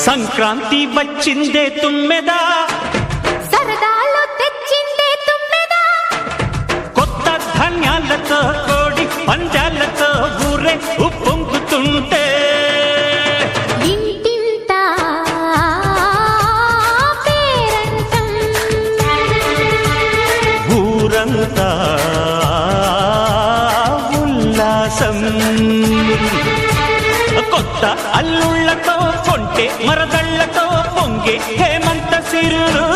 సంక్రాంతి వచ్చిందే తుమ్మెదా, సరదాలో తెచ్చిందే తుమ్మెదా, కొత్త ధాన్యాలతో కోడి పంజాలతో ఊరే ఉప్పొంగుతుంటే ఇంటింత పేరంటం, ఊరంతా ఉల్లాసం. కొత్త అల్లుళ్ళతో కొంటే మరదళ్లతో పొంగే హేమంత సిరులు.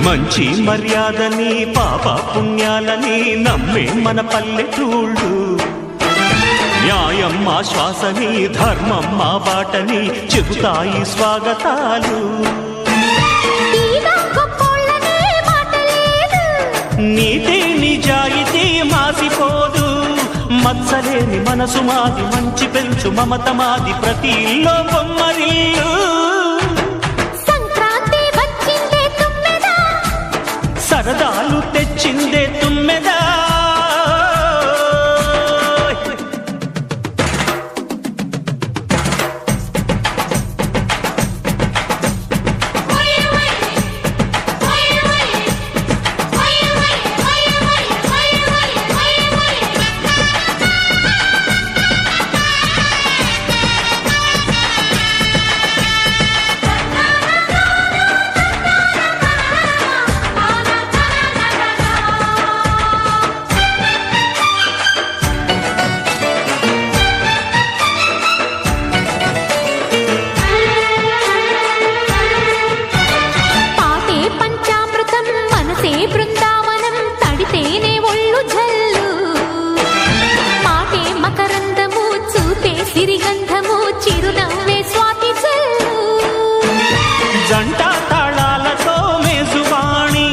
మంచి మర్యాదని పాప పుణ్యాలని నమ్మే మన పల్లెటూళ్ళు, న్యాయం మా శ్వాసని ధర్మం మా బాటని చెబుతాయి స్వాగతాలు. నీతి నిజాయితీ మాసిపోదు, మత్సలేని మనసు మాది, మంచి పెంచు మమత మాది, ప్రతి ఇల్లో బొమ్మరిల్లు. సరదాలు తెచ్చిందే తుమ్మెదా, బృందావనం తడితేనే ఒళ్ళు జల్లు, మాటే మకరందము చూపే సిరిగంధము, చిరునవ్వే స్వాతి జల్లు. జంట తాళాలతో మేజువాణి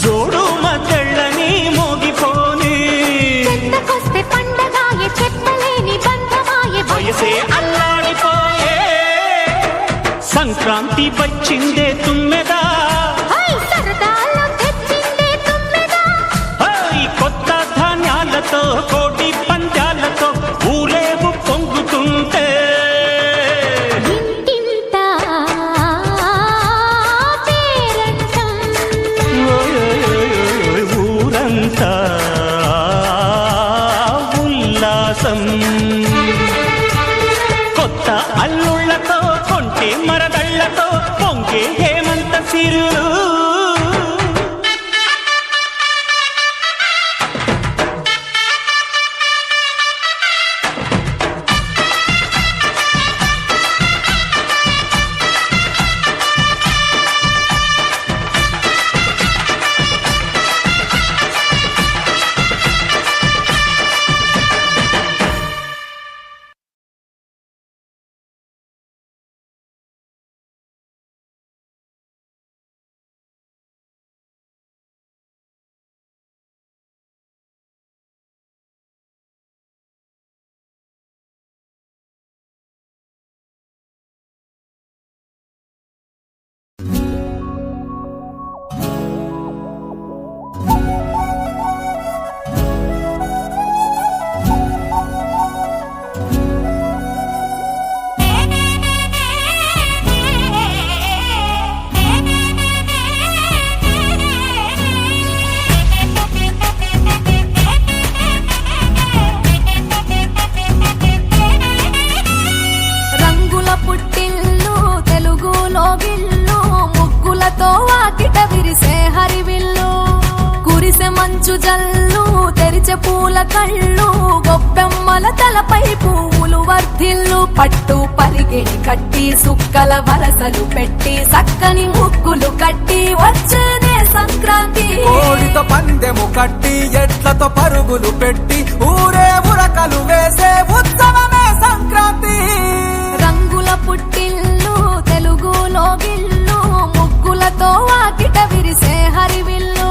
జోడు మద్దళ్ళని మోగిపోని, చెత్తకొస్తే పండగాయే చెప్పలేని బంధమాయే, వయసే అల్లాడిపోయే. సంక్రాంతి వచ్చిందే తుమ్మెదా, కోటి పంజాలతో ఊరేగు పొంగుతుంటే ఇంటింత పేరంటం, ఊరంతా ఉల్లాసం. కొత్త అల్లుళ్ళతో కొంటే మరదళ్లతో పొంగే హేమంత సిరులు. ముగ్గులతో వాకిట విరిసే హరివిల్లు కురిసె మంచు జల్లు తెరిచే పూల కళ్ళు గొప్పెమ్మల తలపై పువ్వులు వర్ధిల్లు పట్టు పరిగిణి కట్టి సుక్కల వరసలు పెట్టి సక్కని ముగ్గులు కట్టి వచ్చేదే సంక్రాంతి కోడితో పందెము కట్టి ఎట్లతో పరుగులు పెట్టి ఊరే ఉరకలు వేసే ఉత్సవమే సంక్రాంతి రంగుల పుట్టిల్లు తెలుగులో గిల్లు ముగ్గులతో వాకిట విరిసే హరివిల్లు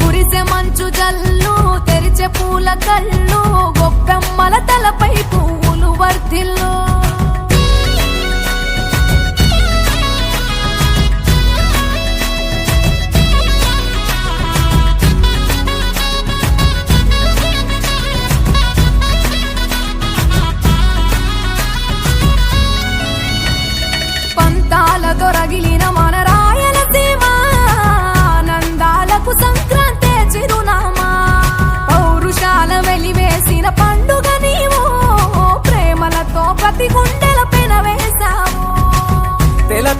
కురిసె మంచు జల్లు తెరిచే పూల కళ్ళు గొప్పెమ్మల తలపై పువ్వులు వర్ధిల్లు దొరగిలిన మన రాయలసీమ నందాలకు సంక్రాంతి చిరునామా పౌరుషాల వెలివేసిన పండుగ నీవు ప్రేమలతో ప్రతి గుండెల పెనవేశావు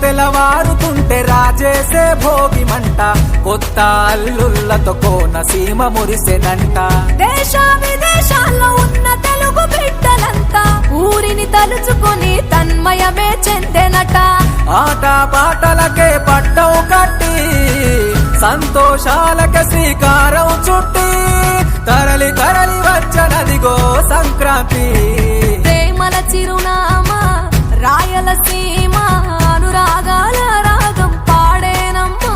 తెలవారుతుంటే రాజేసే భోగి మంట కొత్త అల్లుళ్ళతో కోనసీమ మురిసెనంట దేశ విదేశాల్లో ఉన్న తెలుగు బిడ్డలంతా ఊరిని తలుచుకుని తన్మయమే చెందెనట ఆట పాటలకే పట్టం కట్టి సంతోషాలకే శ్రీకారం చుట్టి తరలి తరలి వచ్చనదిగో సంక్రాంతి ప్రేమల చిరునామా రాయలసీమ అనురాగాల రాగం పాడేనమ్మా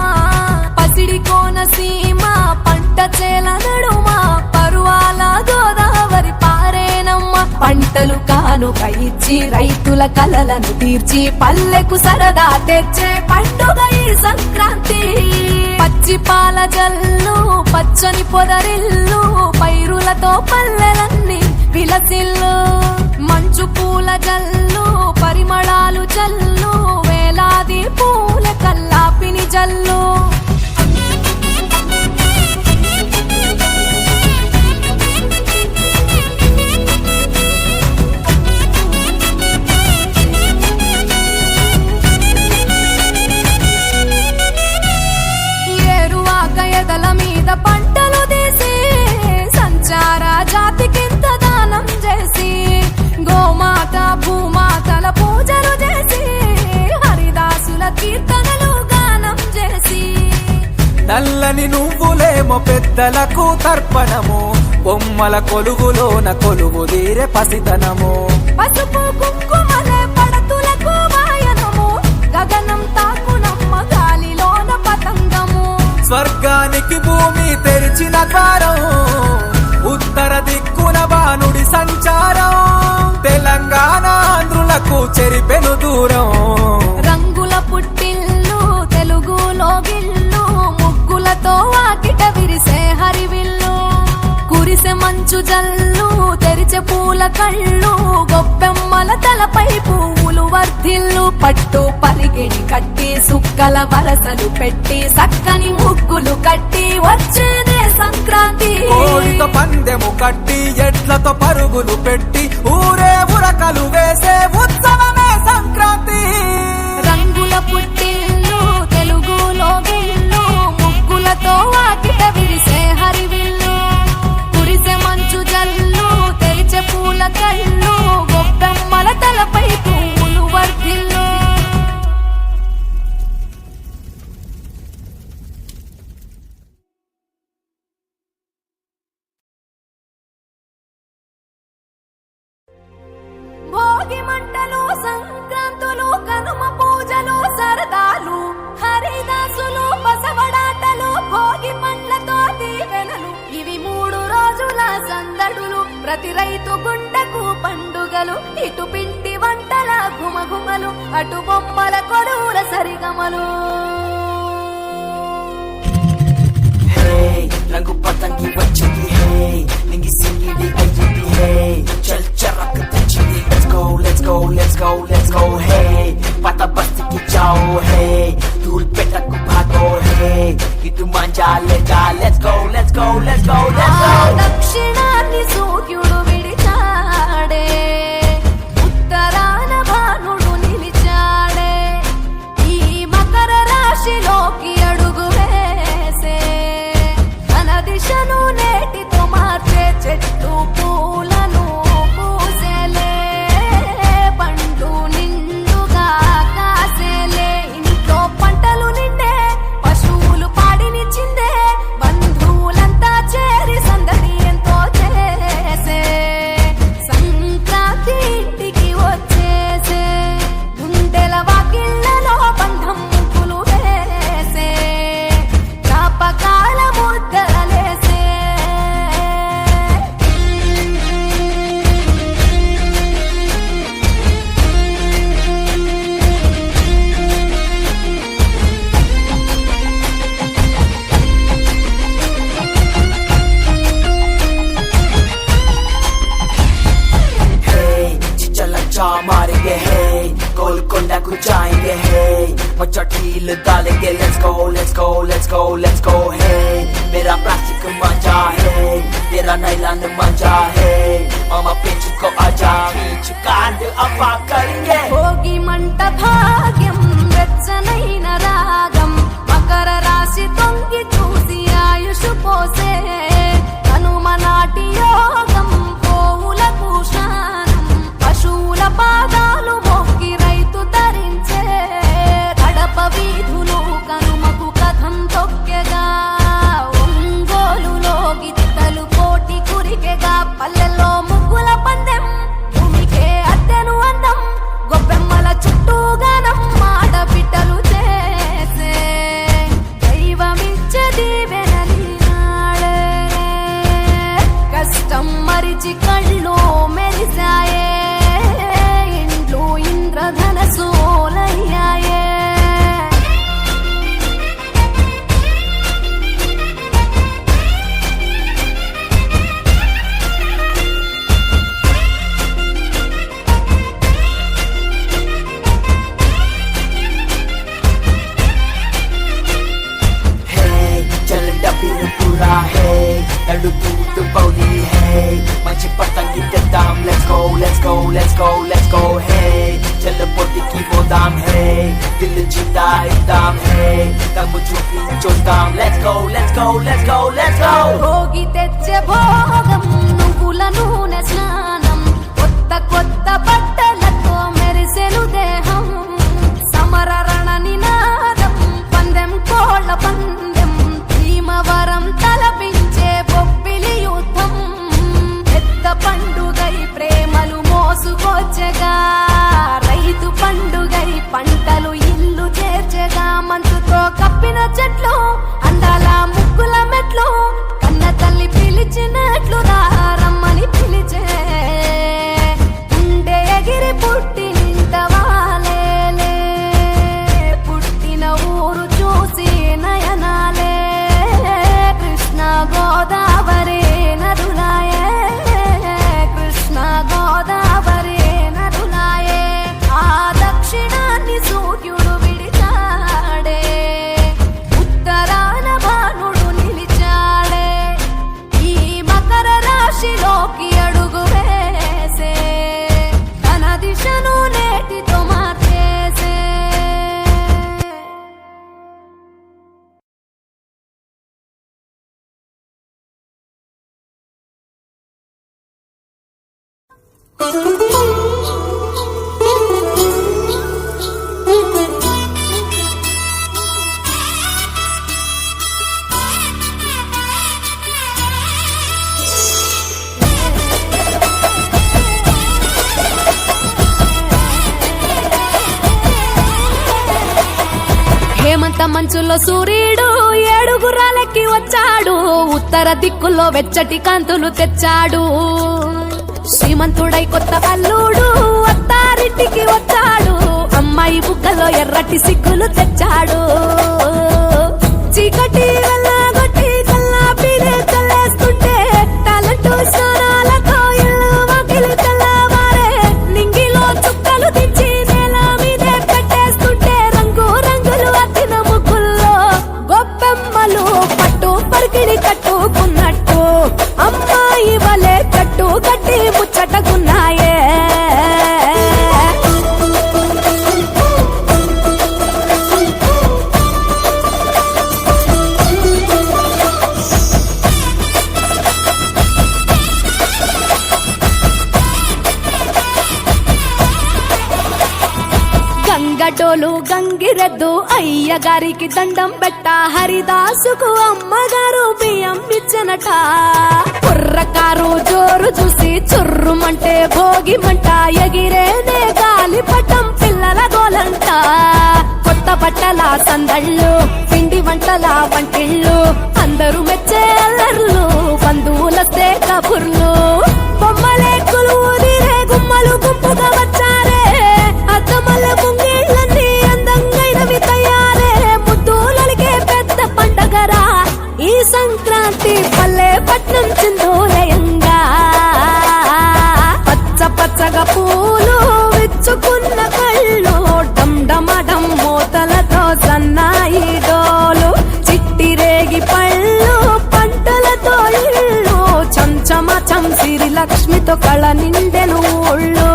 పసిడి కోనసీమ పంట చేల నడుమ పరువాల గోదావరి పారేనమ్మ పంటలు కానుక ఇచ్చి రైతుల కలలను తీర్చి పల్లెకు సరదా తెచ్చే పండుగ ఈ సంక్రాంతి పచ్చి పాల జల్లు పచ్చని పొదరిల్లు పైరులతో పల్లెలన్నీ విలసిల్లు మంచు పూల జల్లు పరిమళాలు జల్లు వేలాది పూల కల్లాపిని జల్లు ఎదల మీద పంటలు తీసి సంచార జాతికింత దానం చేసి గోమాత భూమాతల పూజలు చేసి హరిదాసుల కీర్తనలు గానం చేసి నల్లని నువ్వులేమో పెద్దలకు తర్పణము బొమ్మల కొలువులోన కొలువు తీరే పసితనము పసుపు కుంకుమలే పడతులకు వాయనము గగనం తాకునమ్మ గాలిలోన పతంగము స్వర్గానికి భూమి తెరిచిన ద్వారం ఉత్తర దిక్కున బాణుడి సంచారం తెలంగాణ ఆంధ్రులకు చెరిపెను దూరం రంగుల పుట్టిల్లు తెలుగులో గిల్లు ముగ్గులతో వాకిట విరిసే హరివిల్లు కురిసె మంచు జల్లు తెరిచే పూల కళ్ళు గొప్పెమ్మల తలపై పువ్వులు వర్ధిల్లు పట్టు పరిగిణి కట్టి సుక్కల వరసలు పెట్టి సక్కని ముగ్గులు కట్టి వచ్చేదే సంక్రాంతి కోడితో పందెము కట్టి ఎట్లతో పరుగులు పెట్టి ఊరే ఉరకలు వేసే ఉత్సవమే సంక్రాంతి రంగుల పుట్టిల్లు తెలుగులో గిల్లు ముగ్గులతో వాకిట విరిసే హరివిల్లు కురిసె మంచు జల్లు తెరిచే పూల కళ్ళు గొప్పెమ్మల తలపై పువ్వులు వర్ధిల్లు భోగి మంటలు సంక్రాంతులు కనుమ పూజలు సరదాలు హరిదాసులు బసవడాటలు భోగి పండ్లతో దీవెనలు ఇవి 3 రోజుల సందడులు ప్రతి రైతు గుండెకు పండుగలు ఇటు పిండి వంటల గుమగుమలు అటు బొమ్మల కొలువుల సరిగమలు రంగు పతంగి వచ్చింది హే నింగి సింగిడి అయ్యింది హే చల్ చరక్ తెచ్చింది let's go let's go let's go let's go హే పత బస్తికి జాओ హే ధూల్ పెట్టకు భాగో హే ఇటు మంజాలేగా let's go let's go let's go let's go దక్షిణాన్ని సూర్యుడు విడిచాడే ఉత్తరాన భానుడు నిలిచాడే ఈ మకర రాశిలో मचा ढील डालेंगे let's go let's go let's go let's go hey मेरा प्लास्टिक मजा है तेरा नाइलॉन मजा है मामा पिंच को आजा खींच कांड अपा करेंगे భోగి మంట భాగ్యం వెచ్చనైన రాగం మకర రాశి తొంగి చూసి ఆయుష్ పోసే కనుమ నాటి యోగం పోవులకు శానం పశువుల పాదాలు మొక్కి రైతు ధరించే కడప వీధులు కనుమకు కథం తొక్కెగా ఒంగోలులో గిత్తలు కోటి కురికెగా పల్లెల్లో ముగ్గుల పందెం భూమికే అద్దెను అందం గొప్పెమ్మల చుట్టూ గానం ఆడబిడ్డలు చేసే దైవమిచ్చే దీవెనలి నాడే కష్టం మరిచి కళ్ళు మెరిసాయే ఇండ్లు ఇంద్రధనసోలయ్యాయే hey चल डबिन पूरा है लड्डू दूध बौली है मंची पतंगी दाम let's go let's go let's go let's go hey चल पोटी की वो दाम है दिल जीता दाम है तब झूठी जो दाम let's go let's go let's go let's go Bhogi తెచ్చే భోగం నువ్వుల నూనె స్నానం కొత్త కొత్త బట్టలతో మెరిసెను దేహం సమర రణ నినాదం పందెం కోళ్ళ పందెం భీమవరం తలపించే బొబ్బిలి యుద్ధం పెద్ద పండుగై ప్రేమలు మోసుకొచ్చగా రైతు పండుగై పంటలు ఇల్లు చేర్చగా మంచుతో కప్పిన చెట్లు అందాల ముగ్గుల మెట్లు కన్న తల్లి పిలిచినట్లు రమ్మని పిలిచే ఉండే ఎగిరి పుట్టి నింట వాలేలే పుట్టిన ఊరు చూసి నయనాలే కృష్ణ గోదావరి నదులాయే కృష్ణ గోదావరి నదులాయే ఆ దక్షిణాన్ని సూర్యుడు విడిచాడే ఉత్తరాన భానుడు నిలిచాడే ఈ మకర రాశిలోకి అడుగు వేసే తన దిశను నేటితో మార్చేసే హేమంత మంచులో సూర్యుడు ఏడుగురాలకి వచ్చాడు ఉత్తర దిక్కులో వెచ్చటి కాంతులు తెచ్చాడు శ్రీమంతుడై కొత్త అల్లుడు అత్తారింటికి వచ్చాడు అమ్మాయి బుగ్గలో ఎర్రటి సిగ్గులు తెచ్చాడు చీకటి వెళ్ళగొట్టి కల్లాపిలే చల్లేస్తుంటే టాలెంట్ స్నానాలతో ఇల్లు వాకిలి తెల్లవారే నింగిలో చుక్కలు దించి నేల మీదే పెట్టేస్తుంటే రంగు రంగులు అద్దిన ముగ్గుల్లో గొప్పెమ్మలు పట్టు పరికిడి కట్టుకున్నట్టు అమ్మాయి వలే కట్టు కట్టి ముచ్చటకున్నాయే గంగటోలు గంగిరెద్దు అయ్యగారికి దండం పెట్ట హరిదాసుకు అమ్మగారు బియ్యం ఇచ్చనట కుర్రకారు జోరు చూసి చుర్రుమంటే భోగి మంట ఎగిరేనే గాలిపటం పిల్లల గోలంట కొత్త బట్టల సందళ్ళు పిండి వంటల వంటిళ్ళు అందరూ మెచ్చే అల్లర్లు బంధువులస్తే కబుర్లు బొమ్మలే కొలువుదిరే గుమ్మలు గుంపుగా వచ్చారే అద్దమల్ల ముంగిళ్ళన్నీ అందంగైనవి తయారే ముద్దులలిగే పెద్ద పండగరా ఈ సంక్రాంతి పల్లె పట్నం చిందోలయంగా పచ్చ పచ్చగా పూలు విచ్చుకున్న కళ్ళు డమ్ డమ డమ్ము మోతలతో సన్నాయి డోలు చిట్టి రేగి పళ్ళు పంటలతో ఇళ్ళు చంచమ చంసిరి లక్ష్మితో కళ నిండెను ఒళ్ళు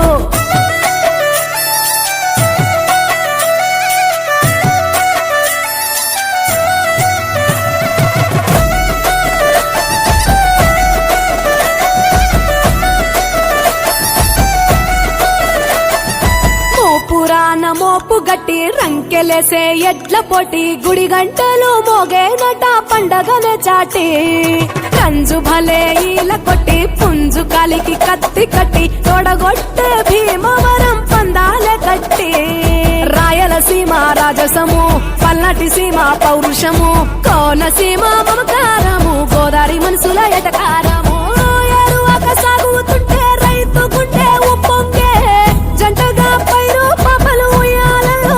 మోపు గట్టి రంకెలేసే ఎడ్ల పోటీ గుడి గంటలు మోగేనట పండగనే చాటి కంజు భలే ఈల కొట్టి పుంజు కాలికి కత్తి కట్టి తోడగొట్టే భీమవరం పందాలే కట్టి రాయలసీమ రాజసము పల్నాటి సీమ పౌరుషము కోనసీమ మమకారము గోదావరి మనసుల ఎటకారము ఎరువక సాగుతుంటే రైతు గుండె ఉప్పొంగే జంటగా పైరు పాపలు ఉయ్యాలలో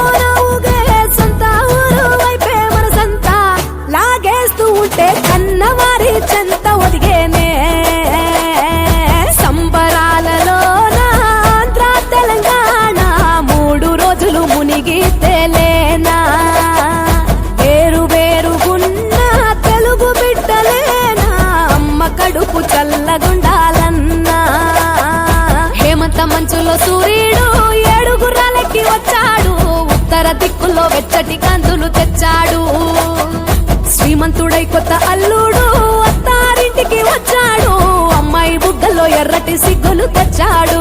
ఊగే సొంత ఊరు వైపే మనసంతా లాగేస్తూ ఉంటే కన్నవారి చెంత ఒదిగేనే సంబరాలలో ఆంధ్ర తెలంగాణ 3 రోజులు మునిగి తేలేనా వేరు వేరుగున్న తెలుగు బిడ్డలేనా అమ్మ కడుపు చల్లగుండాలన్నా హేమంత మంచులో సూర్యుడు 7 గుర్రాలెక్కి వచ్చాడు ఉత్తర దిక్కులో వెచ్చటి కాంతులు తెచ్చాడు శ్రీమంతుడై కొత్త అల్లుడు అత్తారింటికి వచ్చాడు అమ్మాయి బుగ్గలో ఎర్రటి సిగ్గులు తెచ్చాడు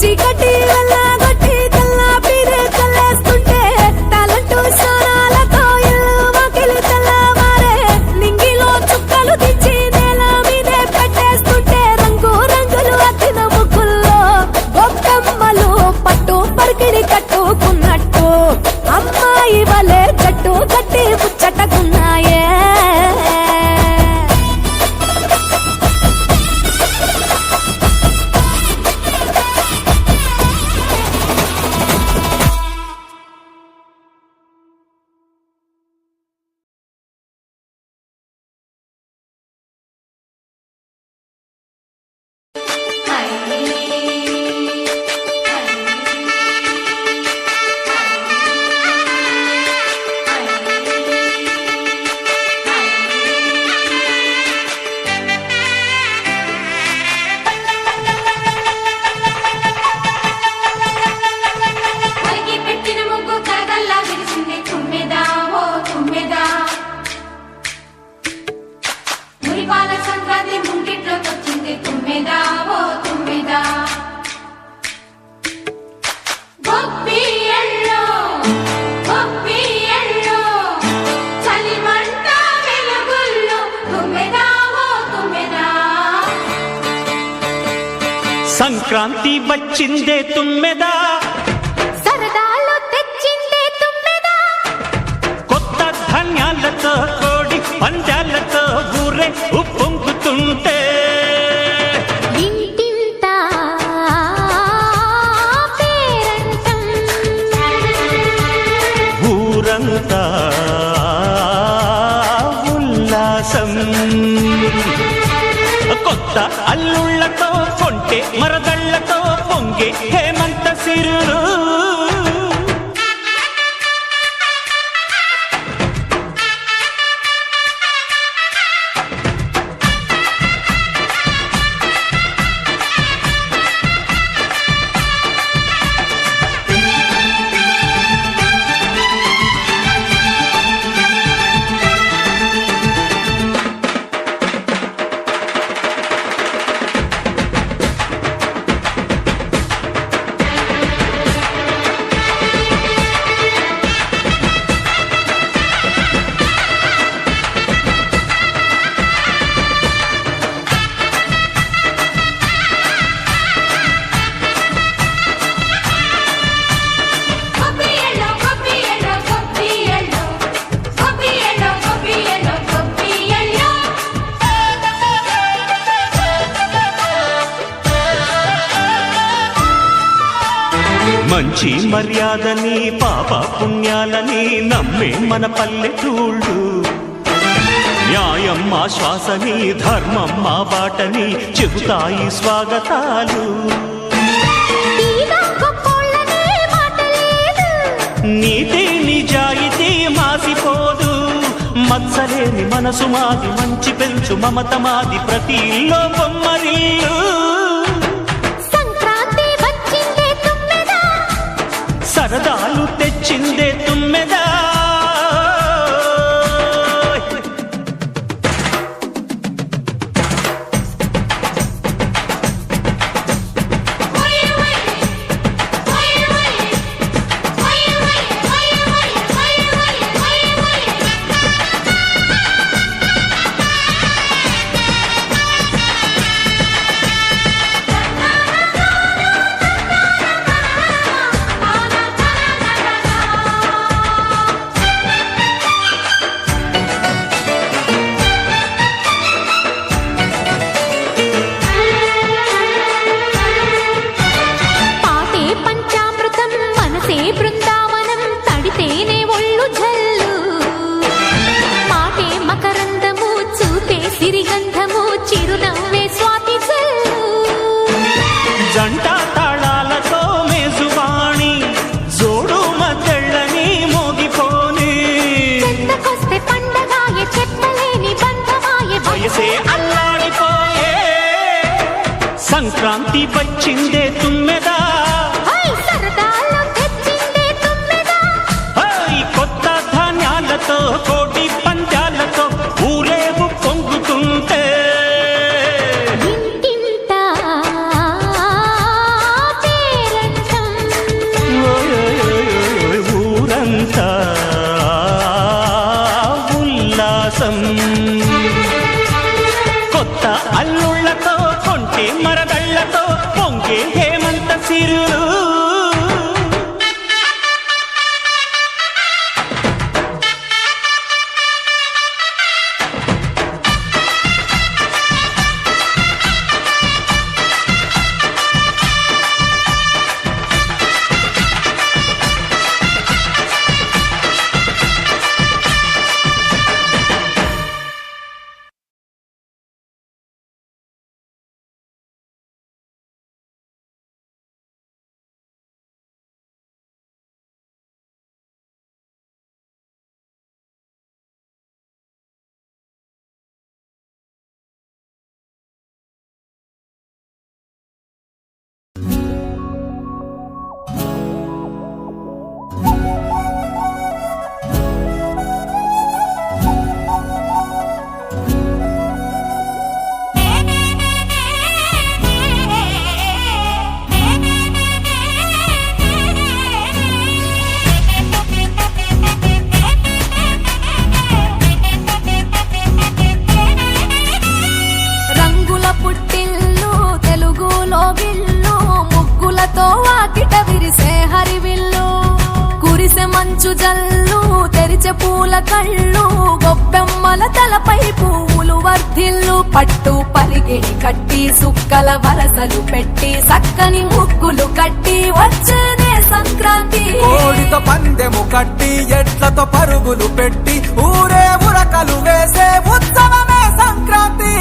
చీకటి వెళ్ళగొట్టి కల్లా పీరే కల్లేస్తుంటే టాలెంట్ స్నానాలతో ఇల్లు వాకిలి తెల్లవారే నింగిలో చుక్కలు దించి నేల మీదే పెట్టేస్తుంటే రంగు రంగులు అద్దిన ముగ్గుల్లో గొప్పమ్మలు పట్టు పరికిడి కట్టుకున్నట్టు అమ్మాయి వలే జట్టు కట్టి ముచ్చటకున్నాయే సంక్రాంతి వచ్చిందే తుమ్మెదా సరదాలు తెచ్చిందే తుమ్మెదా కొత్త ధాన్యాలతో కోడి పందాలతో ఊరే ఉప్పొంగుతుంటే ఇంటింత పేరంటం ఊరంతా ఉల్లాసం కొత్త అల్లుళ్లతో కొంటే మరదళ్లతో పొంగే హేమంత సిరులు మంచి మర్యాదని పాప పుణ్యాలని నమ్మే మన పల్లెటూళ్ళు న్యాయం మా శ్వాసని ధర్మం మా బాటని చెబుతాయి స్వాగతాలు నీతి నిజాయితీ మాసిపోదు, మత్సలేని మనసు మాది, మంచి పెంచు మమత మాది, ప్రతి ఇల్లో బొమ్మరిల్లు. సంక్రాంతి వచ్చిందే తుమ్మెదా, సరదాలు తెచ్చిందే తుమ్మెదా. పాటే పంచామృతం మనసే బృందావనం, తడితేనే ఒళ్ళు జల్లు. మాటే మకరందము చూపే సిరిగంధము, చిరునవ్వే స్వాతి జల్లు. జంట తాళాలతో మేజువాణి, జోడు మద్దెళ్ళని మోగిపోని, చెంతకొస్తే పండగాయే చెప్పలేని బంధమాయే, వయసే అల్లాడిపోయే. సంక్రాంతి వచ్చిందే తుమ్మెదా, హై సరదాలు తెచ్చిందే తుమ్మెదా. హై కొత్త ధాన్యాలతో కోటి పంజాలతో ఊరేగు పొంగుతుంటే, ఇంటింట పేరంటం, ఓయ్ ఊరంతా ఉల్లాసం. కొత్త అల్లుళ్ళతో కొంటే మరదళ్ళతో పొంగే హేమంత సిరులు. రంగుల పుట్టిల్లు తెలుగులో గిల్లు, ముగ్గులతో వాకిట విరిసే హరివిల్లు. కురిసె మంచు జల్లు తెరిచే పూల కళ్ళు, గొప్పెమ్మల తలపై పువ్వులు వర్ధిల్లు. పట్టు పరిగిడి కట్టి సుక్కల వరసలు పెట్టి, సక్కని ముగ్గులు కట్టి వచ్చేనే సంక్రాంతి. కోడితో పందెము కట్టి ఎట్లతో పరుగులు పెట్టి, ఊరే ఉరకలు వేసే ఉత్సవమే సంక్రాంతి.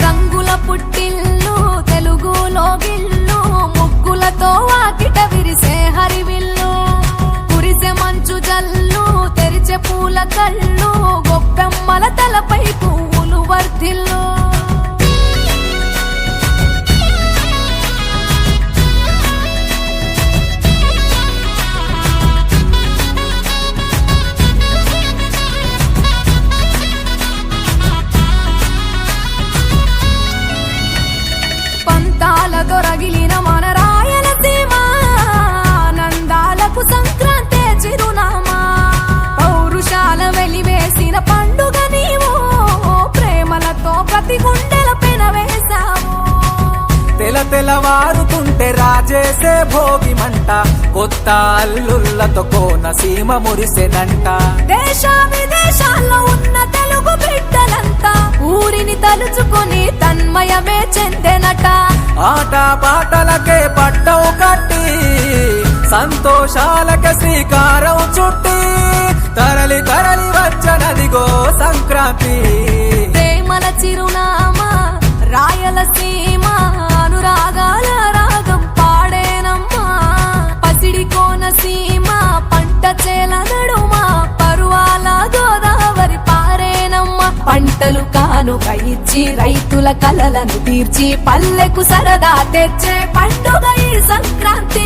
రంగుల పుట్టిల్లు తెలుగులో గిల్లు, ముగ్గులతో వాకిట విరిసే హరివిల్లు. కురిసె మంచు జల్లు తెరిచే పూల కళ్ళు, గొప్పెమ్మల తలపై పువ్వులు వర్ధిల్లు. పంతాల దొరగిలిన మన రాయలసీమ, నందాలకు సంక్రాంతే చిరునామా. పౌరుషాల వెలివేసిన పండుగ నీవు, ప్రేమలతో ప్రతి గుండెల పెనవేశావు. తెలవారుతుంటే రాజేసే భోగి మంట, కొత్త అల్లుళ్ళతో కోనసీమ మురిసెనంట. దేశ విదేశాల్లో ఉన్న తెలుగు బిడ్డలంతా ఊరిని తలుచుకొని తన్మయమే చెందెనట. ఆట పాటలకే పట్టవు కట్టి, సంతోషాలకే శ్రీకారం చుట్టి, తరలి తరలి వచ్చనదిగో సంక్రాంతి. ప్రేమల చిరునామా రాయలసీమ, అనురాగాల రాగం పాడేనమ్మా. పసిడి కోనసీమ పంట కానుక ఇచ్చి రైతుల కలలను తీర్చి పల్లెకు సరదా తెచ్చే పండుగ ఈ సంక్రాంతి.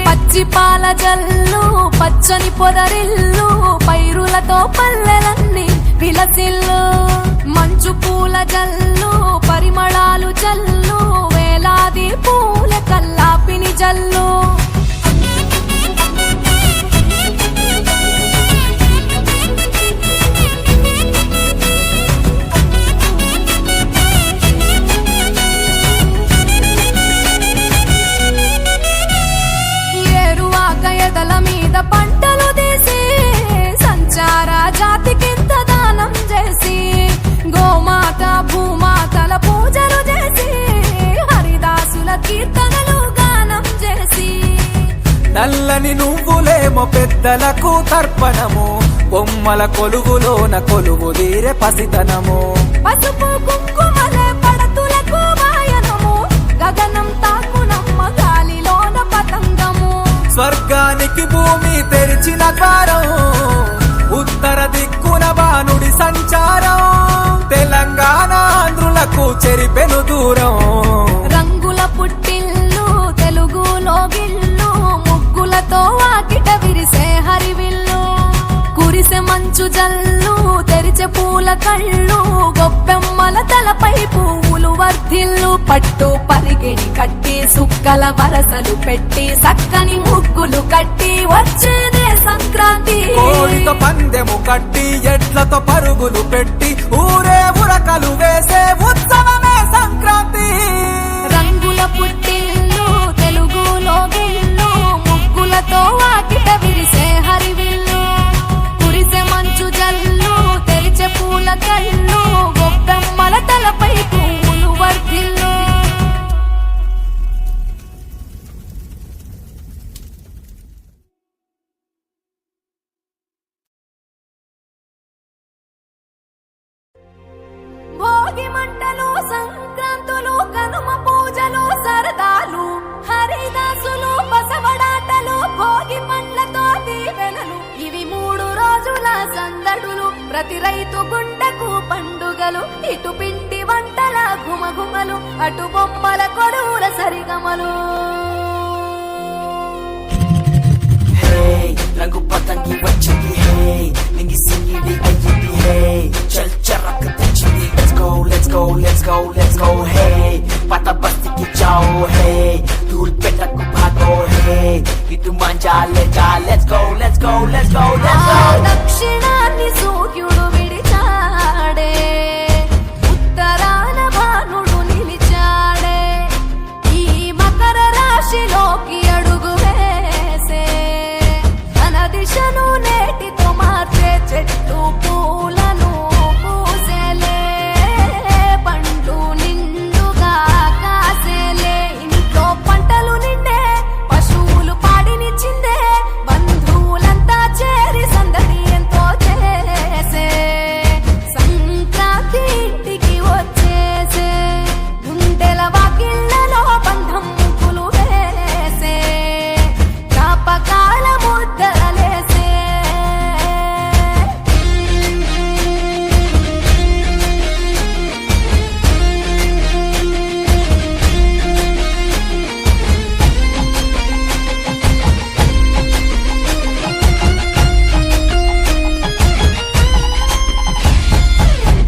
పచ్చి పాల జల్లు పచ్చని పొదరిల్లు పైరులతో పల్లెలన్నీ విలసిల్లు. మంచు పూల జల్లు పరిమళాలు జల్లు వేలాది పూల కల్లాపిని జల్లు. ఎదల మీద పంటలు తీసి సంచార జాతికింత దానం చేసి గోమాత భూమాతల పూజలు చేసి హరిదాసుల కీర్తనలు గానం చేసి. నల్లని నువ్వులేమో పెద్దలకు తర్పణము బొమ్మల కొలువులోన కొలువు తీరే పసితనము. పసుపు కుంకుమలే పడతులకు వాయనము గగనం తాకునమ్మ గాలిలోన పతంగము. స్వర్గానికి భూమి తెరిచిన ద్వారం ఉత్తర దిక్కున బాణుడి సంచారం తెలంగాణ ఆంధ్రులకు చెరిపెను దూరం. రంగుల పుట్టిల్లు తెలుగులో గిల్లు ముగ్గులతో వాకిట విరిసే హరివిల్లు. కురిసె మంచు జల్లు తెరిచే పూల కళ్ళు గొప్పెమ్మల తలపై పువ్వులు వర్ధిల్లు. పట్టు పరిగిడి కట్టి సుక్కల వరసలు పెట్టి సక్కని ముగ్గులు కట్టి వచ్చేదే సంక్రాంతి. కోడితో పందెము కట్టి ఎడ్లతో పరుగులు పెట్టి ఊరే ఉరకలు వేసే ఉత్సవమే సంక్రాంతి. రంగుల పుట్టిల్లు తెలుగులో గిల్లు ముగ్గులతో వాకిట విరిసే హరివిల్లు. కురిసె మంచు జల్లు తెరిచే పూల కళ్ళు గొప్పెమ్మల తలపై పువ్వులు వర్ధిల్లు. భోగి మంటలు సంక్రాంతులు కనుమ పూజలు సరదాలు హరిదాసులు బసవడాటలు భోగి పండ్లతో దీవెనలు ఇవి 3 రోజుల సందడులు. ప్రతి రైతు గుండెకు పండుగలు ఇటు పిండి వంటల గుమగుమలు అటు బొమ్మల కొలువుల సరిగమలు. Hey, రంగు పతంగి వచ్చింది hey, నింగి సింగిడి అయ్యింది hey, చల్ చరక్ తెచ్చింది let's go let's go let's go let's go hey, పాత బస్తీకి జాओ hey, ధూల్ పెట్టకు భాగో hey, ఇటు మంజాలేగా let's go let's go let's go let's go. దక్షిణాన్ని సూర్యుడు విడిచాడే ఉత్తరాన భానుడు నిలిచాడే ఈ మకర రాశిలోకి అడుగు వేసే తన దిశను నేటితో మార్చే చెట్టు పూలను పూసేలే పండు నిండుగా కాసేలే ఇంట్లో పంటలు నిండే పశువులు పాడినిచ్చిందే బంధువులంతా చేరి సందడి ఎంతో చేసే సంక్రాంతి ఇంటికి వచ్చేసే గుండెల వాకిళ్లలో బంధం ముగ్గులు వేసే జ్ఞాపకాల ముద్దలేసే.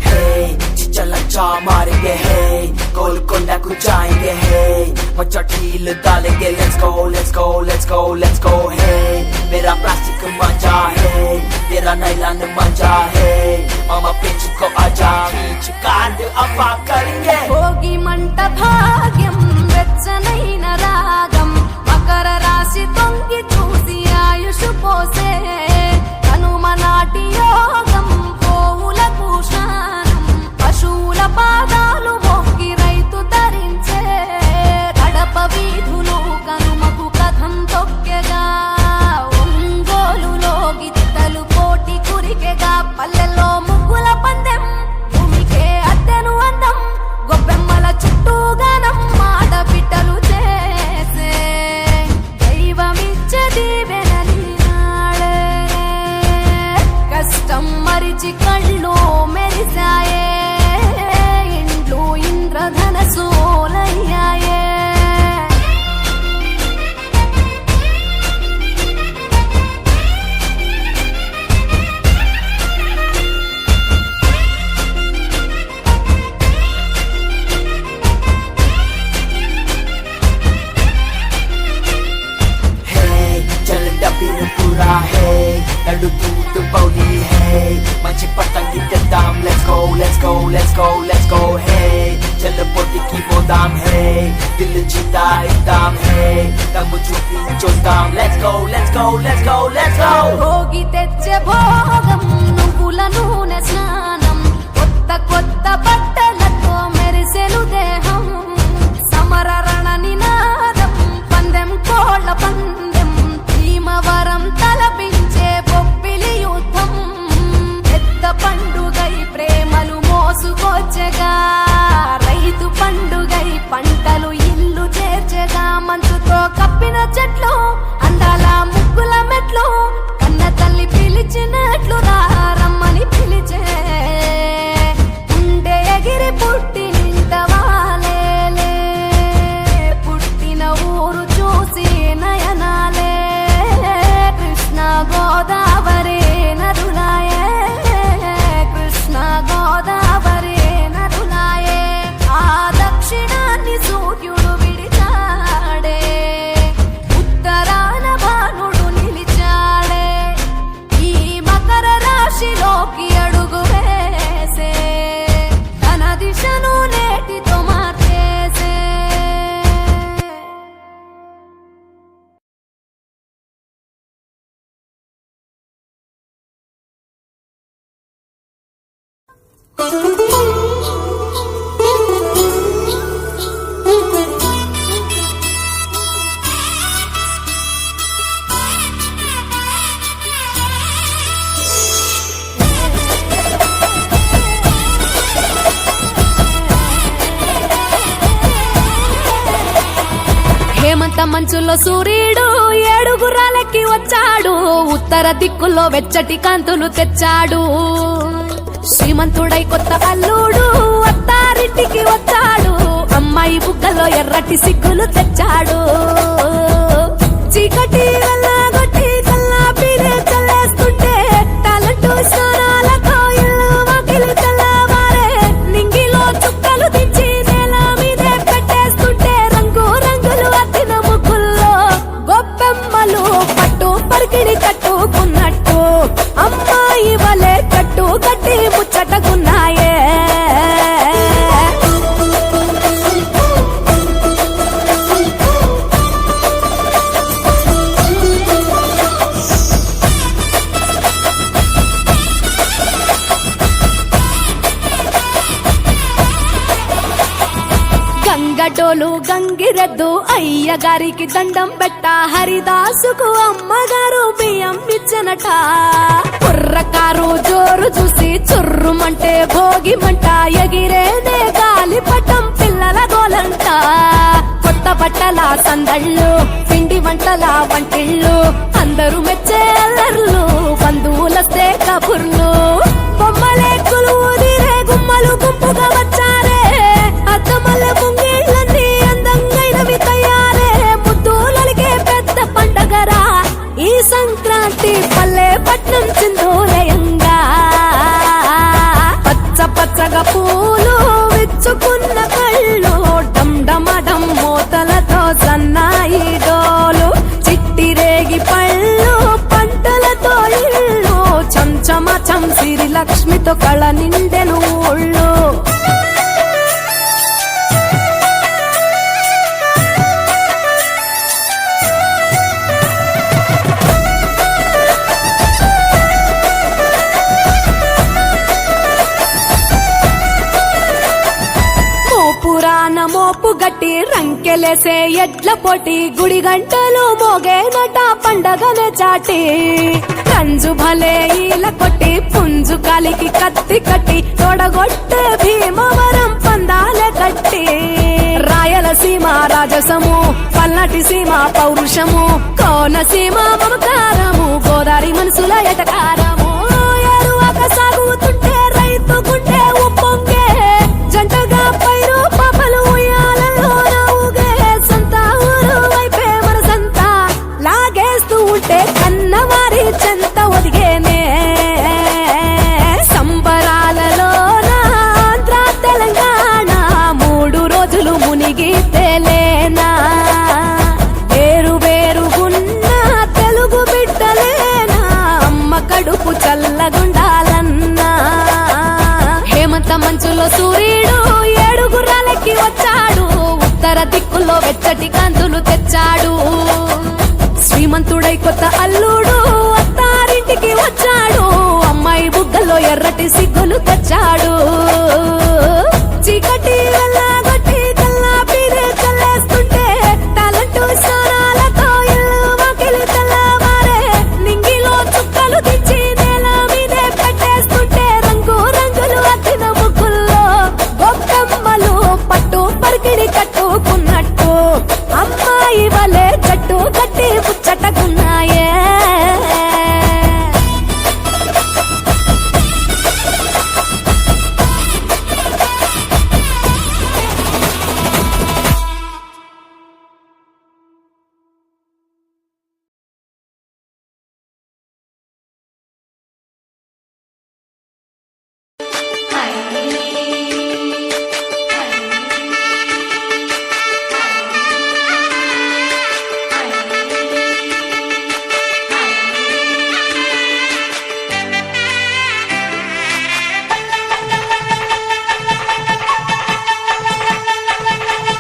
Hey, चिच्चा लच्चा मारेंगे hey, गोलकोंडा को जाएंगे hey, बच्चा ढील डालेंगे let's go let's go let's go let's go hey, मेरा प्लास्टिक मंजा है तेरा नाइलॉन मंजा है मामा पिच को आजा खींच कांड अपा करेंगे. భోగి మంట భాగ్యం వెచ్చనైన రాగం మకర రాశి తొంగి చూసి ఆయుష్ పోసే కనుమ నాటి యోగం పోవులకు స్నానం పశువుల పాదాలు మొక్కి రైతు ధరించే కడప వీధులు కనుమకు కథం తొక్కెగా ఒంగోలులో గిత్తలు కోటి కురికెగా పల్లెల్లో ముగ్గుల పందెం భూమికే అద్దెను అందం నడు తూటు పౌలి హే మంచి పతంగి తెద్దాం let's go let's go let's go let's go hey చల్ల పొట్టికి పోదాం hey దిల్ జీతా ఇద్దాం hey దమ్ము చూపి చూద్దాం let's go let's go let's go let's go Bhogi తెచ్చే భోగం నువ్వుల నూనె స్నానం కొత్త కొత్త బట్టలతో మెరిసెను దేహం సమర రణ నినాదం పందెం కోళ్ళ పందెం భీమవరం తలపించే బొబ్బిలి యుద్ధం పెద్ద పండుగై ప్రేమలు మోసుకొచ్చగా రైతు పండుగై పంటలు ఇల్లు చేర్చగా మంచుతో కప్పిన చెట్లు అందాల ముగ్గుల మెట్లు కన్న తల్లి పిలిచినట్లు రమ్మని పిలిచే ఉండే ఎగిరి పుట్టి నిండవాలేలే పుట్టిన ఊరు చూసి నయనాలే కృష్ణ గోదావరి నదులాయే కృష్ణ గోదావరి నదులాయే ఆ దక్షిణాన్ని సూర్యుడు విడిచాడే ఉత్తరాన భానుడు నిలిచాడే ఈ మకర రాశిలోకి అడుగు వేసే తన దిశను నేటితో మార్చేసే హేమంత మంచులో సూర్యుడు ఏడుగురాలకి వచ్చాడు ఉత్తర దిక్కులో వెచ్చటి కాంతులు తెచ్చాడు శ్రీమంతుడై కొత్త అల్లుడు అత్తారింటికి వచ్చాడు అమ్మాయి బుగ్గలో ఎర్రటి సిగ్గులు తెచ్చాడు చీకటి వెళ్ళగొట్టి కల్లాపిరే చల్లేస్తుంటే టాలెంట్ స్నానాలతో ఇల్లు వాకిలి తెల్లవారే నింగిలో చుక్కలు దించి నేల మీదే పెట్టేస్తుంటే రంగు రంగులు అద్దిన ముగ్గుల్లో గొప్పెమ్మలు పట్టు పరికిణి కట్టుకున్నట్టు అమ్మాయి వలె కట్టు కట్టి ముచ్చటకున్నాయే గంగటోలు గంగిరెద్దు అయ్యగారికి దండం పెట్ట హరిదాసుకు అమ్మగారు బియ్యం ఇచ్చనట కుర్రకారు జోరు చూసి చుర్రుమంటే భోగి మంట ఎగిరేనే గాలిపటం పిల్లల గోలంట కొత్త బట్టల సందళ్ళు పిండి వంటల వంటిళ్ళు అందరూ మెచ్చే అల్లర్లు బంధువులస్తే కబుర్లు బొమ్మలే కొలువుదిరే గుమ్మలు గుంపుగా వచ్చారే అద్దమల్ల ముంగిళ్ళన్నీ అందంగైనవి తయారే ముద్దులలిగే పెద్ద పండగరా ఈ సంక్రాంతి పల్లె పట్నం చిందోలయంగా పచ్చ పచ్చగా పూలు విచ్చుకున్న కళ్ళు డమ్ మోతలతో సన్నాయి డోలు చిట్టి రేగి పళ్ళు పంటలతో ఇళ్ళు చంచమ చంసిరి లక్ష్మితో కళ నిండెను ఊళ్ళు మోపు గట్టి రంకెలేసే ఎడ్ల పోటీ గుడి గంటలు మోగేనట పండగనే చాటి కంజు భలే ఈల కొట్టి పుంజు కాలికి కత్తి కట్టి తొడగొట్టే భీమవరం పందాలే కట్టి రాయలసీమ రాజసము పల్నాటి సీమ పౌరుషము కోనసీమ మమకారము గోదావరి మనసుల ఎటకారము ఎరువక సాగుతుంటే రైతు గుండె ఉప్పొంగే జంటగా పైరు పాపలు ఉయ్యాలలో ఊగే సంత ఊరు వైపే మనసంతా లాగేస్తూ ఉంటే కన్నవారి చెంత ఒదిగేనే సంబరాలలో ఆంధ్ర తెలంగాణ 3 రోజులు మునిగి తేలేనా వేరు వేరుగున్న తెలుగు బిడ్డలేనా అమ్మ చల్లగుండాలన్నా హేమంత మంచులో సూర్యుడు 7 గుర్రాలకి వచ్చాడు ఉత్తర దిక్కులో వెచ్చటి కాంతులు తెచ్చాడు శ్రీమంతుడై కొత్త అల్లుడు అత్తారింటికి వచ్చాడు అమ్మాయి బుగ్గలో ఎర్రటి సిగ్గులు తెచ్చాడు చీకటి వెళ్ళగొట్టి కల్లా పీరే చల్లేస్తుంటే టాలెంట్ స్నానాలతో ఇల్లు వాకిలి తెల్లవారే నింగిలో చుక్కలు దించి నేల మీదే పెట్టేస్తుంటే రంగు రంగులు అద్దిన ముగ్గుల్లో గొప్పమ్మలు పట్టు పరికిడి కట్టుకున్నట్టు అమ్మాయి వలే జట్టు కట్టి ముచ్చటకున్నాయే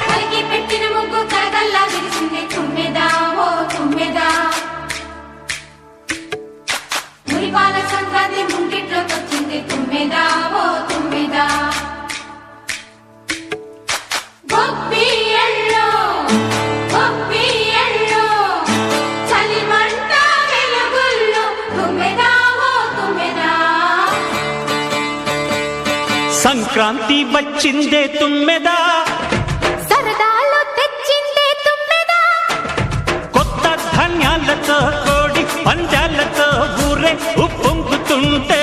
పలికి పెట్టిన ముగ్గు కరగల్లా విరిసింది తుమ్మెదా ఓ తుమ్మెదా మురిపాల సంక్రాంతి ముంగిట్లో వచ్చింది తుమ్మెదా ఓ తుమ్మెదా గొప్పియల్లో చలిమంట వెలుగుల్లో తుమ్మెదా ఓ తుమ్మెదా సంక్రాంతి వచ్చిందే తుమ్మెదా సరదాలు తెచ్చిందే తుమ్మెదా కొత్త ధాన్యాలతో కోడి పందాలతో ఊరే ఉప్పొంగుతుంటే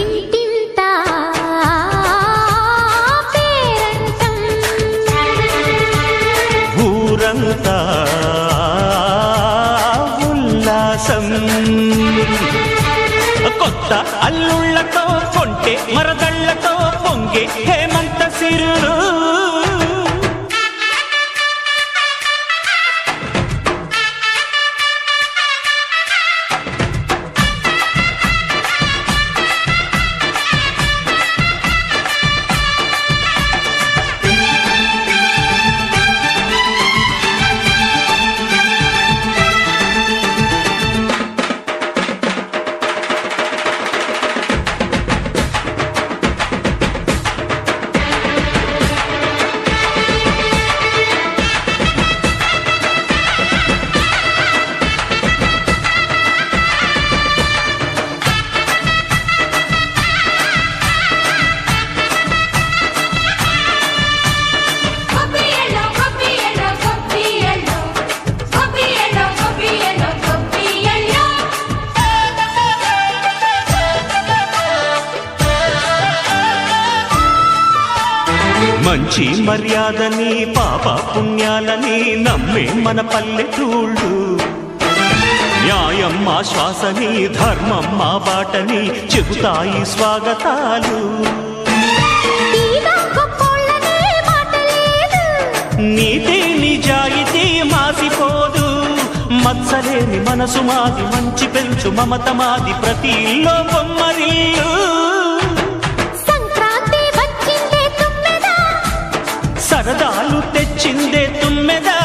ఇంటింత పేరంటం ఊరంతా ఉల్లాసం కొత్త అల్లుళ్లతో కొంటే మరదళ్లతో పొంగే హేమంత సిరులు మంచి మర్యాదని పాప పుణ్యాలని నమ్మే మన పల్లెటూళ్ళు న్యాయం మా శ్వాసని ధర్మం మా బాటని చెబుతాయి స్వాగతాలు నీతి నిజాయితీ మాసిపోదు మత్సలేని మనసు మాది మంచి పెంచు మమత మాది ప్రతి ఇల్లో బొమ్మరిల్లు సరదాలు తెచ్చిందే తుమ్మెదా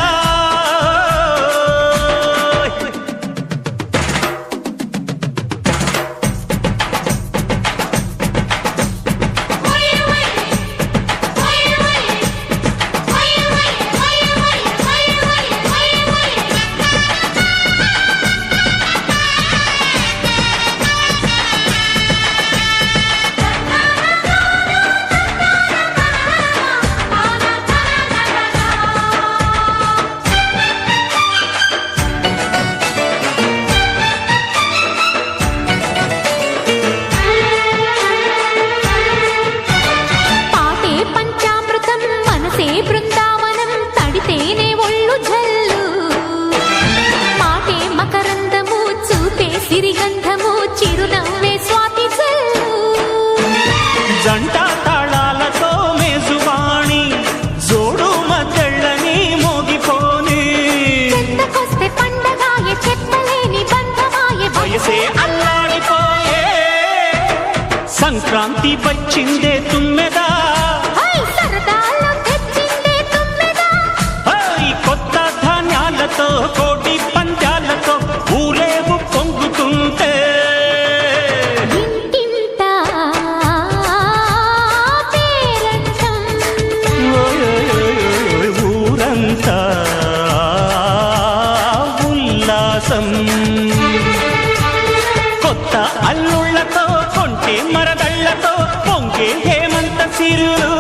జంట తాళాలతో మేజువాణి జోడు మద్దళ్ళని మోగిపోని చెంతకొస్తే పండగాయ చెప్పలేని బంధమాయ వయసే అల్లాడిపో సంక్రాంతి వచ్చిందే తుమ్మెదా, సరదాలో తెచ్చిందే తుమ్మెదా, కొత్త ధాన్యాలతో కోటి పంద్యాలతో ఊరేగు పొంగుతుంటే ఇంటింత పేరంటం, ఊరంతా ఉల్లాసం. కొత్త అల్లుళ్లతో కొంటే మరదళ్లతో పొంగే హేమంత సిరులు.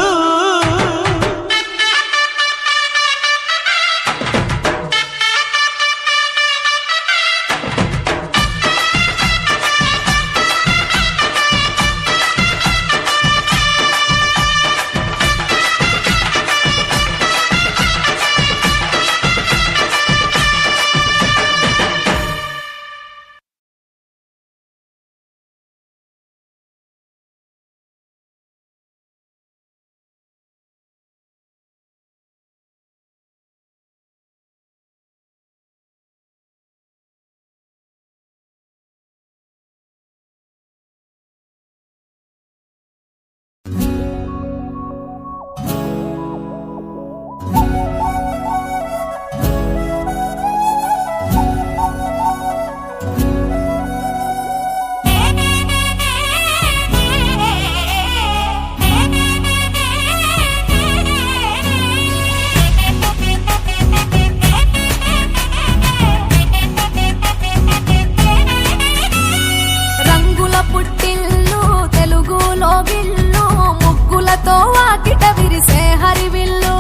రంగుల పుట్టిల్లు తెలుగులో గిల్లు, ముగ్గులతో వాకిట విరిసే హరివిల్లు,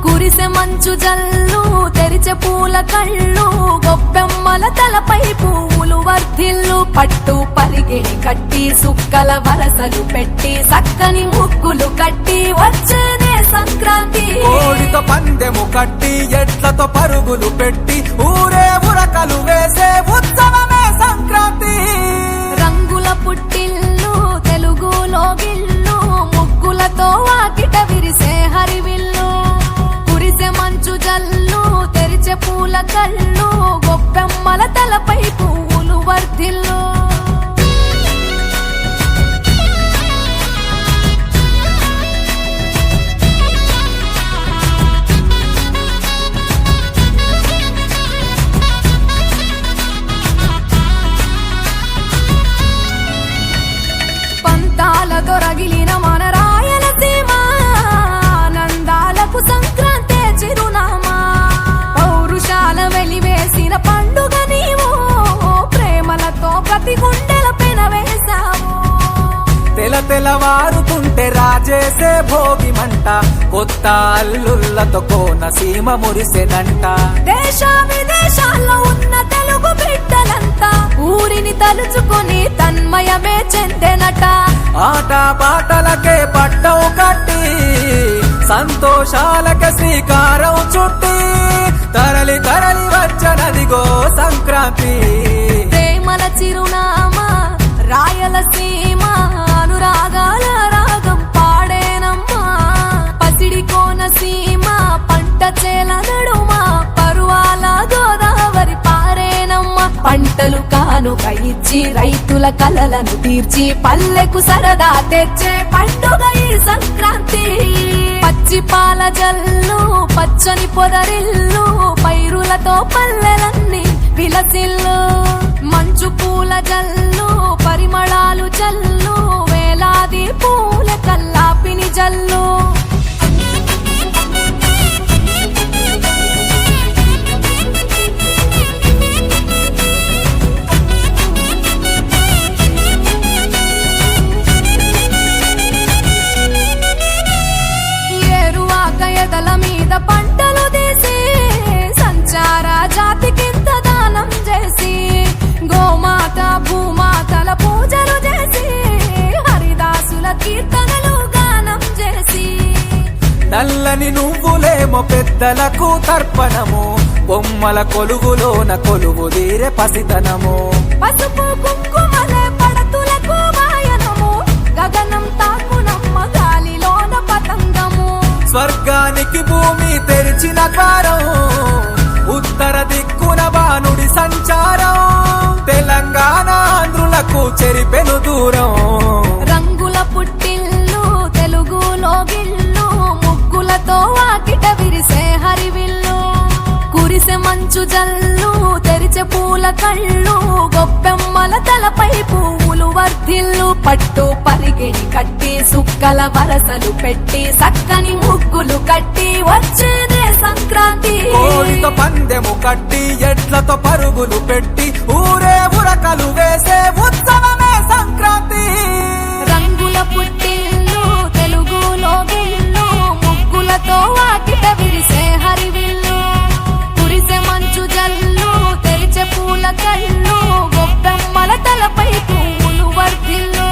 కురిసె మంచు జల్లు తెరిచే పూల కళ్ళు, గొప్పెమ్మల తలపై పువ్వులు వర్ధిల్లు, పట్టు పరిగెడి కట్టి సుక్కల వరసలు పెట్టి సక్కని ముగ్గులు కట్టి వచ్చేనే సంక్రాంతి. కోడితో పందెము కట్టి ఎట్లతో పరుగులు పెట్టి ఊరే ఉరకలు వేసే ఉత్సవమే సంక్రాంతి. రంగుల పుట్టిల్లు తెలుగులో గిల్లు, ముగ్గులతో వాకిట విరిసే హరివిల్లు, కురిసె మంచు జల్లు తెరిచే పూల కళ్ళు, గొప్పెమ్మల తలపై పువ్వులు వర్ధిల్లు. పంతాలతో రగిలిన మన రాయలసీమ, ఆనందాలకు సంక్రాంతి చిరునామా, పౌరుషాల వెలివేసిన పండుగ నీవు, ప్రేమలతో ప్రతి గుండెల పెనవేశావు. తెలవారుతుంటే రాజేసే భోగి మంట, కొత్త అల్లుళ్ళతో కోనసీమ మురిసెనంట. దేశ విదేశాల్లో ఉన్న తెలుగు బిడ్డలంతా ఊరిని తలుచుకొని తన్మయమే చెందెనట. ఆట పాటలకే పట్టం కట్టి సంతోషాలకే శ్రీకారం చుట్టి తరలి తరలి వచ్చనదిగో సంక్రాంతి. ప్రేమల చిరునామా రాయలసీమ, అనురాగాల రాగం పాడేనమ్మా, పసిడి కోనసీమ పంట చేల నడుమ, పరువాల గోదావరి పారేనమ్మా, పంటలు కానుక ఇచ్చి రైతుల కలలను తీర్చి పల్లెకు సరదా తెచ్చే పండుగ ఈ సంక్రాంతి. పచ్చి పాల జల్లు పచ్చని పొదరిల్లు, పైరులతో పల్లెలన్నీ విలసిల్లు, మంచు పూల జల్లు పరిమళాలు జల్లు, వేలాది పూల కల్లాపిని జల్లు. ఏరువాక ఎదల మీద పంటలు తీసి సంచార జాతికింత దానం చేసి, గోమాత భూమాతల పూజలు చేసి, హరిదాసుల కీర్తనలు గానం చేసి, నల్లని నువ్వులేమో పెద్దలకు తర్పణము, బొమ్మల కొలువులోన కొలువు తీరే పసితనము, పసుపు కుంకుమలే పడతులకు వాయనము, గగనం తాకునమ్మ గాలిలోన పతంగము, స్వర్గానికి భూమి తెరిచిన ద్వారం, ఉత్తర దిక్కున బాణుడి సంచారం, తెలంగాణ ఆంధ్రులకు చెరిపెను దూరం. రంగు ముగ్గులతో వాకిట విరిసే హరివిల్లు కురిసే మంచు జల్లు తెరిచే పూల కళ్ళు గొప్పెమ్మల తలపై పువ్వులు వర్ధిల్లు పట్టు పరిగిణి కట్టి సుక్కల వరసలు పెట్టి సక్కని ముగ్గులు కట్టి వచ్చేదే సంక్రాంతి కోడితో పందెము కట్టి ఎడ్లతో పరుగులు పెట్టి ఊరే ఉరకలు వేసే ఉత్సవమే సంక్రాంతి రంగుల పుట్టిల్లు తెలుగులో గిల్లు ముగ్గులతో వాకిట విరిసే హరివిల్లు కురిసే మంచు జల్లు తెరిచే పూల కళ్ళు గొప్పెమ్మల తలపై పువ్వులు వర్ధిల్లు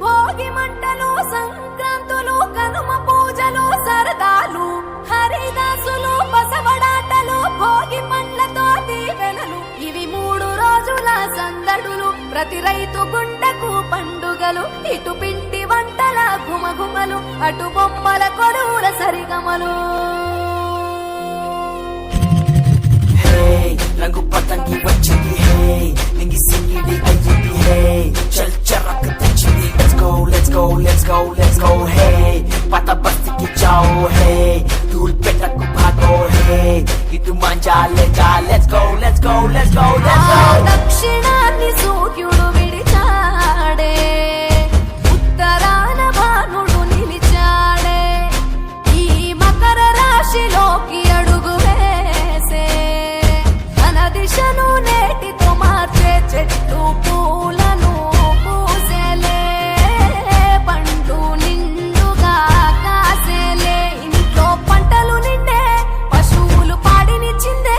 భోగి మంటలు సంక్రాంతులు కనుమ పూజలు సరదాలు హరిదాసులు బసవడాటలు భోగి పండ్లతో దీవెనలు ఇవి 3 రోజుల సందడులు ప్రతి రైతు గుండెకు పండుగలు ఇటు పిండి వంటల గుమగుమలు అటు బొమ్మల కొడువుల సరిగమలు Hey, రంగు పతంగి వచ్చింది hey, నింగి సింగిడి అయ్యింది hey, చల్ చరక్ తెచ్చింది let's go, let's go, let's go, let's go hey, పాత బస్తీకి జాओ hey, ధూల్ పెట్టకు భాగో hey, ఇటు manja లేజా let's go, let's go, let's go, let's go దక్షిణాన్ని సూర్యుడు విడిచాడే ఉత్తరాన భానుడు నిలిచాడే ఈ మకర రాశిలోకి అడుగు వేసే తన దిశను నేటితో మార్చే చెట్టు పూలను పూసేలే పండు నిండుగా కాసేలే ఇంట్లో పంటలు నిండే పశువులు పాడినిచ్చిందే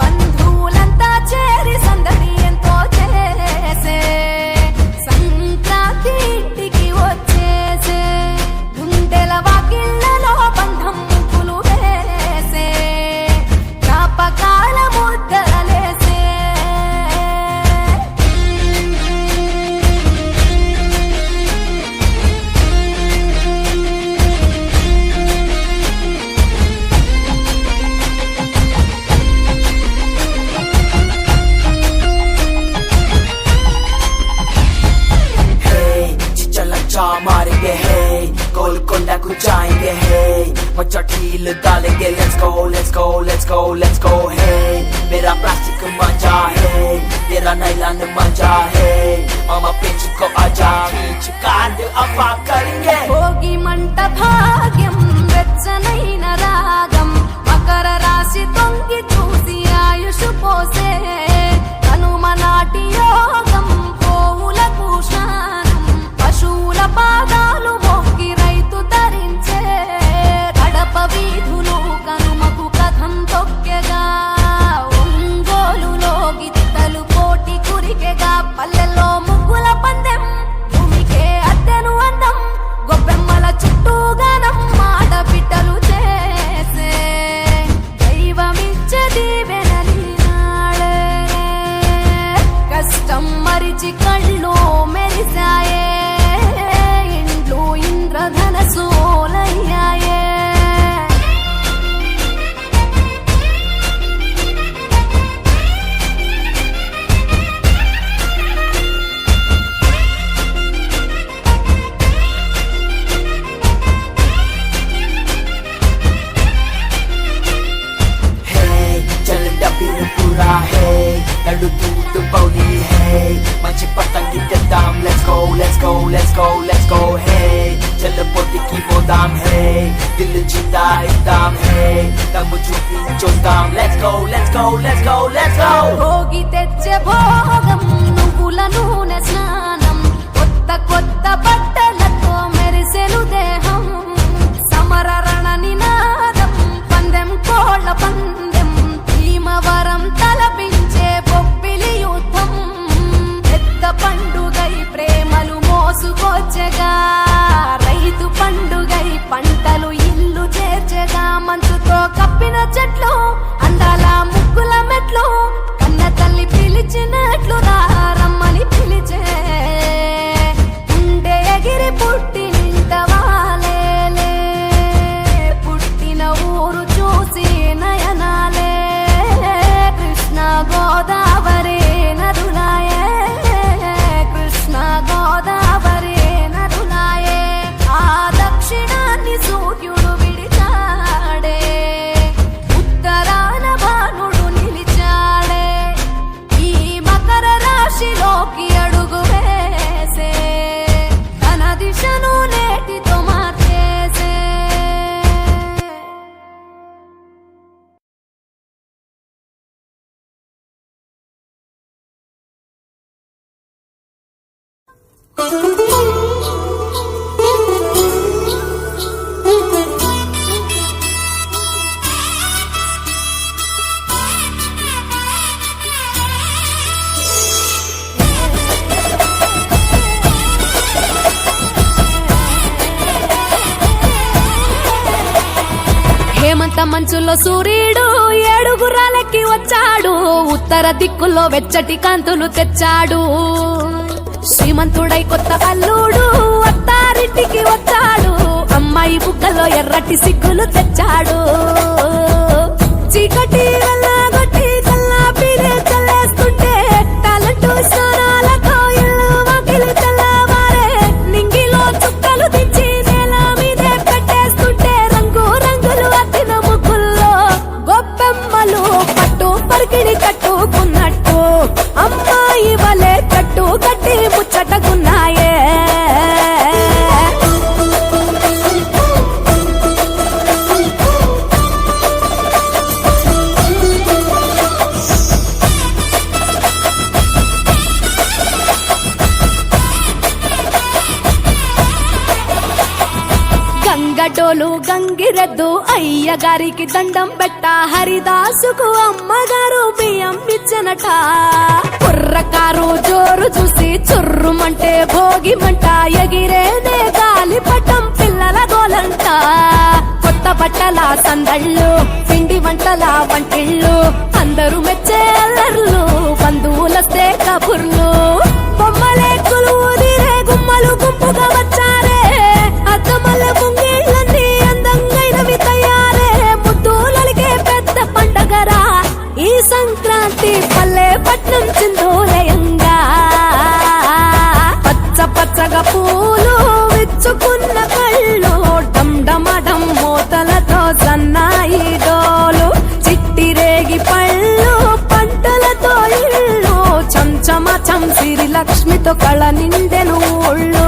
బంధువులంతా చేరి సందడి ఎంతో చేసే సంక్రాంతి ఇంటికి వచ్చేసే గుండెల వాకిళ్ళలో బంధం ముగ్గులు వేసే జ్ఞాపకాల ముద్దలేసే hey, चिचलचा मारेंगे hey, गोलकोंडा को जाएंगे hey, मचटील डालेंगे let's go, let's go, let's go, let's go hey, मेरा प्लास्टिक मजा है तेरा नाइलान मजा है मामा पिंच को आजा खींच कांड अफा करेंगे భోగి మంట భాగ్యం వెచ్చనైన రాగం మకర రాశి తొంగి చూసి ఆయుష్ పోసే కనుమ నాటి యోగం పోవులకు శానం పశువుల పాదాలు మొక్కి రైతు ధరించే కడప వీధులు కనుమకు కథం తొక్కెగా ఒంగోలులో గిత్తలు కోటి కురికెగా పల్లెల్లో ముగ్గుల పందెం భూమికే అద్దెను అందం గొప్పెమ్మల చుట్టూ గానం ఆడబిడ్డలు చేసే దైవమిచ్చే దీవెనలి నాడే కష్టం మరిచి కళ్ళు మెరిసాయే ఇండ్లు ఇంద్రధనసోలయ్యాయే hey, चल डबीर पूरा hey, लड्डू दूध पौली hey, मंची पतंगी दाम let's go, let's go, let's go, let's go hey, चल पोती की मोदाम hey, दिल जिंदा एकदम hey, दम चुपी चोदाम let's go, let's go, let's go, let's go Bhogi తెచ్చే భోగం నువ్వుల నూనె స్నానం కొత్త కొత్త బట్టలతో మెరిసెను దేహం సమర రణ నినాదం పందెం కోళ్ళ పందెం భీమవరం తలపించే బొబ్బిలి యుద్ధం పెద్ద పండుగై ప్రేమలు మోసుకొచ్చగా రైతు పండుగై పంటలు ఇల్లు చేర్చగా మంచుతో కప్పిన చెట్లు అందాల ముగ్గుల మెట్లు కన్న తల్లి పిలిచినట్లు రమ్మని పిలిచే ఉండే ఎగిరి పుట్టి నింట వాలేలే పుట్టిన ఊరు చూసి నయనాలే హేమంత మంచులో సూర్యుడు ఏడుగురాలెక్కి వచ్చాడు ఉత్తర దిక్కుల్లో వెచ్చటి కాంతులు తెచ్చాడు శ్రీమంతుడై కొత్త అల్లుడు అత్తారింటికి వచ్చాడు అమ్మాయి బుగ్గలో ఎర్రటి సిగ్గులు తెచ్చాడు చీకటి వెళ్ళగొట్టి కల్లా పీరే చల్లేస్తుంటే టాలెంట్ స్నానాలతో ఇల్లు వాకిలి తెల్లవారే నింగిలో చుక్కలు దించి నేల మీదే పెట్టేస్తుంటే రంగు రంగులు అద్దిన ముగ్గుల్లో గొప్పెమ్మలు పట్టు పరికిడి కట్టుకున్నట్టు అమ్మాయి వలె కట్టు కట్టి ముచ్చటకున్నాయే గంగటోలు గంగిరెద్దు అయ్యగారికి దండం పెట్ట హరిదాసుకు అమ్మగారు బియ్యం ఇచ్చనట కుర్రకారు జోరు చూసి చుర్రుమంటే భోగిమంట ఎగిరేనే గాలిపటం పిల్లల గోలంట కొత్త బట్టల సందళ్ళు పిండి వంటల వంటిళ్ళు అందరూ మెచ్చే అల్లర్లు బంధువులస్తే కబుర్లు బొమ్మలే కొలువుదిరే గుమ్మలు గుంపుగా వచ్చారే అద్దమల్ల ముంగిళ్ళన్నీ అందంగైనవి తయారే ముద్దులలిగే పెద్ద పండగరా ఈ సంక్రాంతి పల్లె పట్నం చిందోలయంగా పచ్చ పచ్చగా పూలు విచ్చుకున్న కళ్ళు డమ్డమడం మూతలతో సన్నాయి డోలు చిట్టిరేగి పళ్ళు పంటలతో ఇళ్ళు చంచమ చంసిరి లక్ష్మితో కళ నిండెను ఊళ్ళు